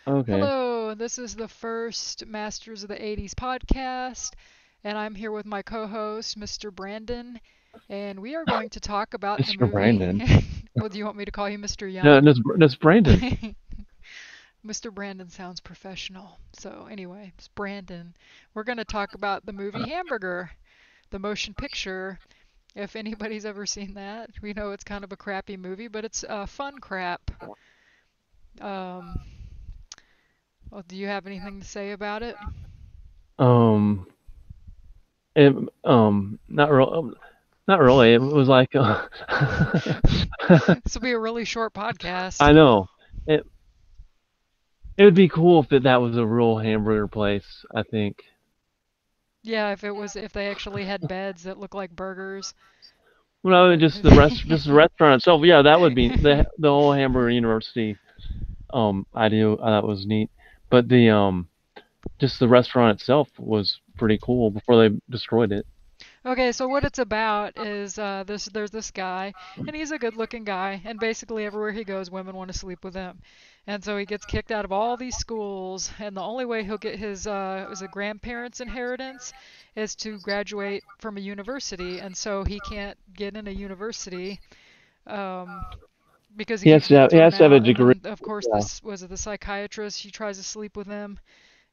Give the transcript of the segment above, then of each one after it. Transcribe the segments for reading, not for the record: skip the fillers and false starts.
Okay. Hello, this is the first Masters of the 80s podcast, and I'm here with my co host, Mr. Brandon, and we are going to talk about the Mr. movie. Brandon. Well, do you want me to call you Mr. No, Young? that's Brandon. Mr. Brandon sounds professional. So, anyway, it's Brandon. We're going to talk about the movie Hamburger, the motion picture. If anybody's ever seen that, we know it's kind of a crappy movie, but it's fun crap. Um, well, do you have anything to say about it? Um, it, not real, not really. It was like, This will be a really short podcast. I know. It it would be cool if that was a real hamburger place. I think. Yeah, if they actually had beds that look like burgers. Well, Uh, just the restaurant itself. Yeah, that would be the whole Hamburger University idea. I thought was neat, but the just the restaurant itself was pretty cool before they destroyed it. Okay, so what it's about is there's this guy, and he's a good-looking guy, and basically everywhere he goes, women want to sleep with him, and so he gets kicked out of all these schools, and the only way he'll get his is a grandparents' inheritance is to graduate from a university, and so he can't get in a university um, because he keeps getting He thrown has to have a out, and degree. then of course Yeah. this was it the psychiatrist. She tries to sleep with him,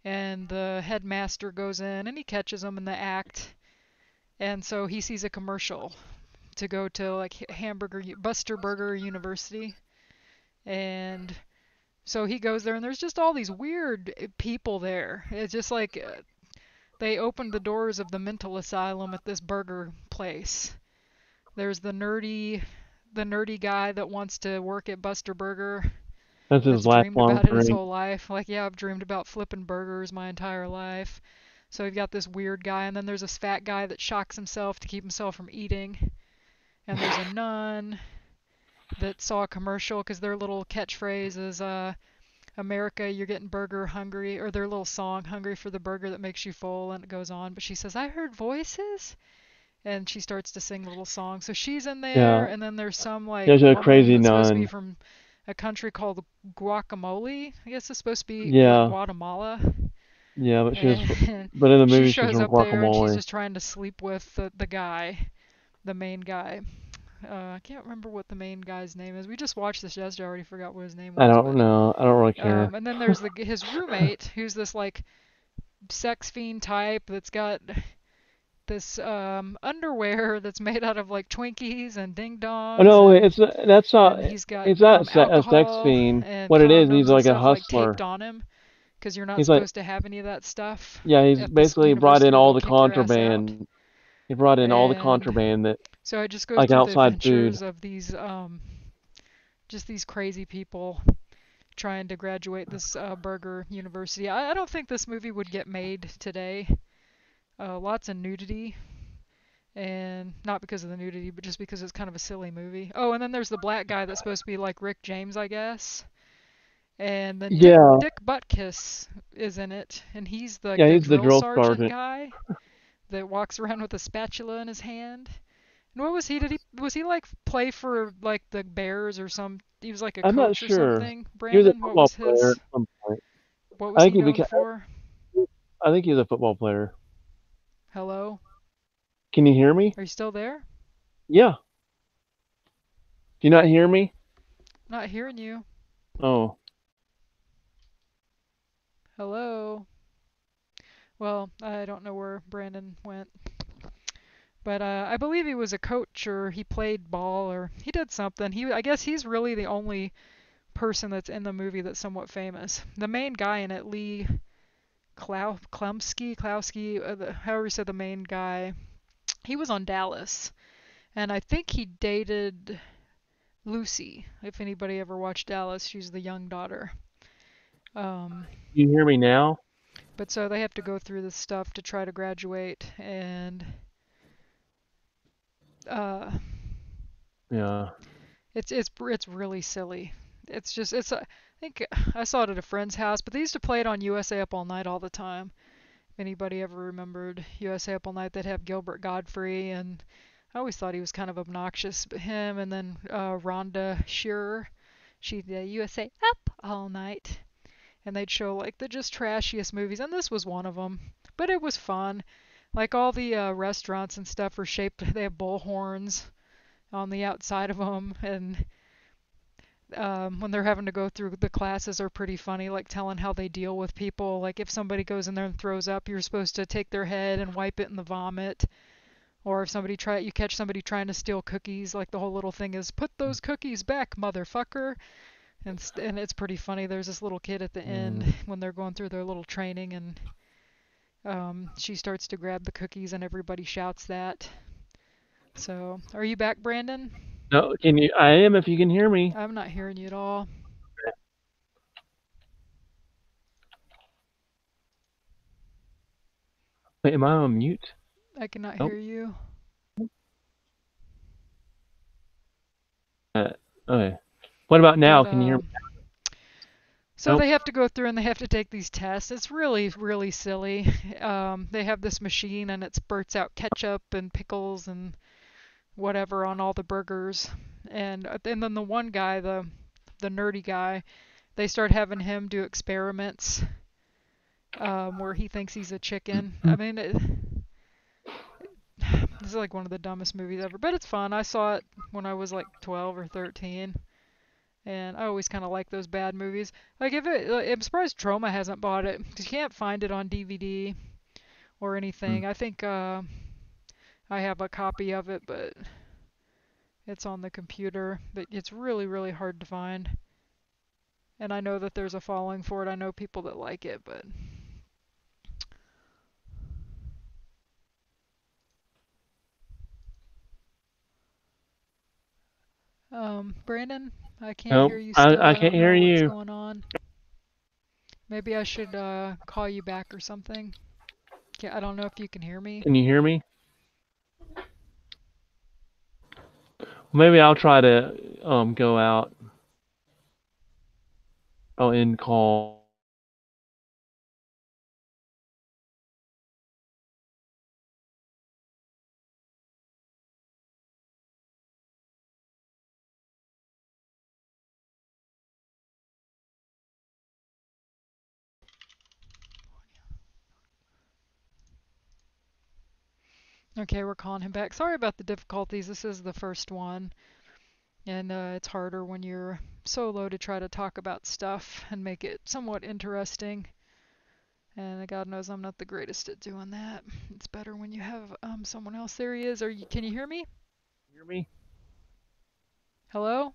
and the headmaster goes in and he catches him in the act. And so he sees a commercial to go to like Buster Burger University, and so he goes there, and there's just all these weird people there. It's just like they opened the doors of the mental asylum at this burger place. There's the nerdy guy that wants to work at Buster Burger, That's his that's dreamed lifelong about it his dream. whole life. Like, yeah, I've dreamed about flipping burgers my entire life. So you've got this weird guy, and then there's this fat guy that shocks himself to keep himself from eating. And there's a nun that saw a commercial because their little catchphrase is America, you're getting burger hungry, or their little song, hungry for the burger that makes you full, and it goes on. But she says, I heard voices. And she starts to sing the little song. So she's in there, Yeah. and then there's some like There's a woman crazy that's supposed to be nun. from a country called Guacamole. I guess it's supposed to be like Yeah. Guatemala. Yeah, but And but in the she movie she's shows from up there, and she's guacamole. just trying to sleep with the guy, the main guy. I can't remember what the main guy's name is. We just watched this yesterday. I already forgot what his name I was, don't but know. I don't really care. and then there's his roommate, who's this like sex fiend type that's got this underwear that's made out of like Twinkies and ding Oh dongs, no, that's not. and he's got It's not a sex alcohol fiend. and What it is, he's condoms and like a stuff like taped hustler. on him because you're not He's like, supposed to have any of that stuff yeah, he's at this basically brought university in or all they'll the kick your ass out. contraband. He brought in all the And contraband that, so it just goes like through the outside food. adventures of these just these crazy people trying to graduate this burger university. I don't think this movie would get made today. Lots of nudity, and not because of the nudity, but just because it's kind of a silly movie. Oh, and then there's the black guy that's supposed to be like Rick James, I guess. And then Dick Yeah, Dick Buttkiss is in it, and he's like yeah, the he's the drill drill sergeant sergeant. guy that walks around with a spatula in his hand. And what was he? Did he was he like play for like the Bears or some? He was like a I'm not coach or sure. something. He was a Brandon, what football was player at his? some point. What I was think he he known became. for? I think he's a football player. Hello, Can you hear me? are you still there? Yeah. Do you not hear me? Not hearing you. Oh, Hello. Well, I don't know where Brandon went. But I believe he was a coach or he played ball or he did something. I guess he's really the only person that's in the movie that's somewhat famous. The main guy in it, Lee Klowski, however you said the main guy, he was on Dallas, and I think he dated Lucy. If anybody ever watched Dallas, she's the young daughter. Um, you hear me now? but so they have to go through this stuff to try to graduate, and uh, Yeah. it's really silly. It's just it's I think I saw it at a friend's house, but they used to play it on USA Up All Night all the time. If anybody ever remembered USA Up All Night, they'd have Gilbert Godfrey, and I always thought he was kind of obnoxious. But him and then Rhonda Shearer, she did USA Up All Night, and they'd show like the just trashiest movies, and this was one of them. But it was fun. Like all the restaurants and stuff are shaped. They have bull horns on the outside of them, and when they're having to go through the classes are pretty funny, like telling how they deal with people. Like if somebody goes in there and throws up, you're supposed to take their head and wipe it in the vomit. Or if you catch somebody trying to steal cookies, like the whole little thing is put those cookies back, motherfucker. And it's pretty funny. There's this little kid at the end Mm. when they're going through their little training, and she starts to grab the cookies, and everybody shouts that. So, are you back, Brandon? No, can you? I am if you can hear me. I'm not hearing you at all. Wait, am I on mute? I cannot hear Nope. you. Uh, okay. What about now? But Can you hear me? so Nope. they have to go through and they have to take these tests. It's really, really silly. They have this machine and it spurts out ketchup and pickles and whatever on all the burgers. And then the one guy, the nerdy guy, they start having him do experiments where he thinks he's a chicken. I mean, this is like one of the dumbest movies ever, but it's fun. I saw it when I was like 12 or 13. And I always kind of like those bad movies. Like I'm surprised Troma hasn't bought it because you can't find it on DVD or anything. I think I have a copy of it, but it's on the computer. But it's really, really hard to find. And I know that there's a following for it. I know people that like it, but Brandon, I can't Nope. hear you still. I I can't don't hear know what's you. going on. Maybe I should call you back or something. I don't know if you can hear me. Can you hear me? Maybe I'll try to go out. I'll end call. Okay, we're calling him back. Sorry about the difficulties. This is the first one, and it's harder when you're solo to try to talk about stuff and make it somewhat interesting. And God knows I'm not the greatest at doing that. It's better when you have someone else. There he is. Can you hear me? Hear me? Hello?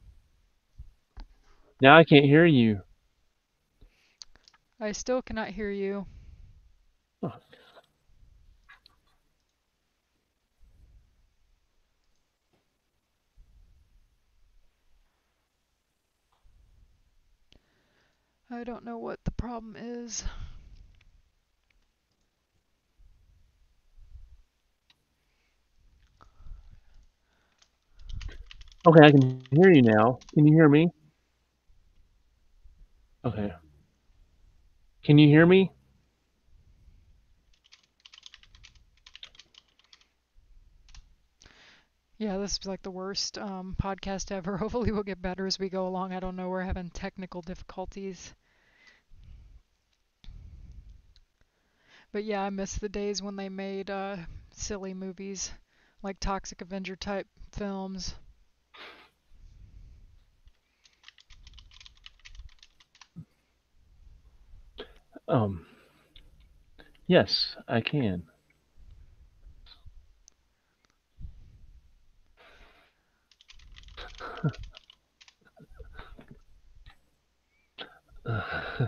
Now I can't hear you. I still cannot hear you. Oh, I don't know what the problem is. okay, I can hear you now. Can you hear me? Okay. Can you hear me? Yeah, this is like the worst podcast ever. Hopefully, we'll get better as we go along. I don't know. We're having technical difficulties. But yeah, I miss the days when they made silly movies like Toxic Avenger type films. Um. Yes, I can. Uh,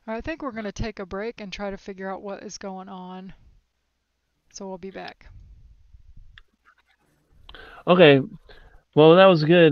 I think we're going to take a break and try to figure out what is going on. So we'll be back. okay. Well, that was good.